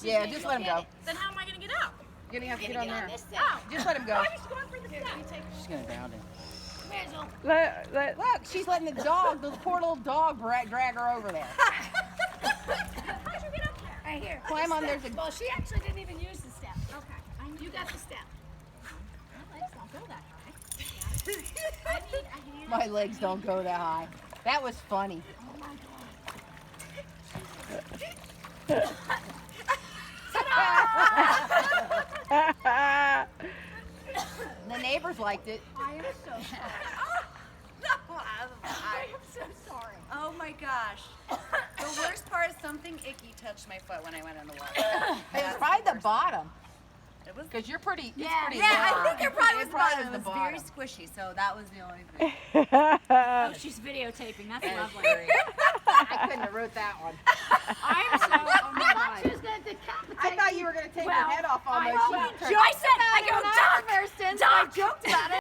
Yeah, just let him go. Then how am I going to get out? You're gonna have to get on there. Oh. Just let him go. I was going for the step. She's gonna drown him. Look, she's letting the dog, the poor little dog, drag her over there. How'd you get up there? Right here. Climb on. There's a. Well, she actually didn't even use the step. Okay. You got the step. My legs don't go that high. I need a hand. My legs don't go that high. That was funny. The neighbors liked it. I am so sorry. I am so sorry. Oh my gosh. The worst part is something icky touched my foot when I went in the water. It was probably the bottom. It was. Because you're pretty. Yeah. It's pretty Yeah, long. I think it probably was probably bottom. It was very squishy, so that was the only thing. Oh, she's videotaping. That's lovely. I couldn't have wrote that one. I'm so. Oh my I thought she God. was going to decapitate I thought you were going to take her head off almost. I said, I go, Doc! I joked about it.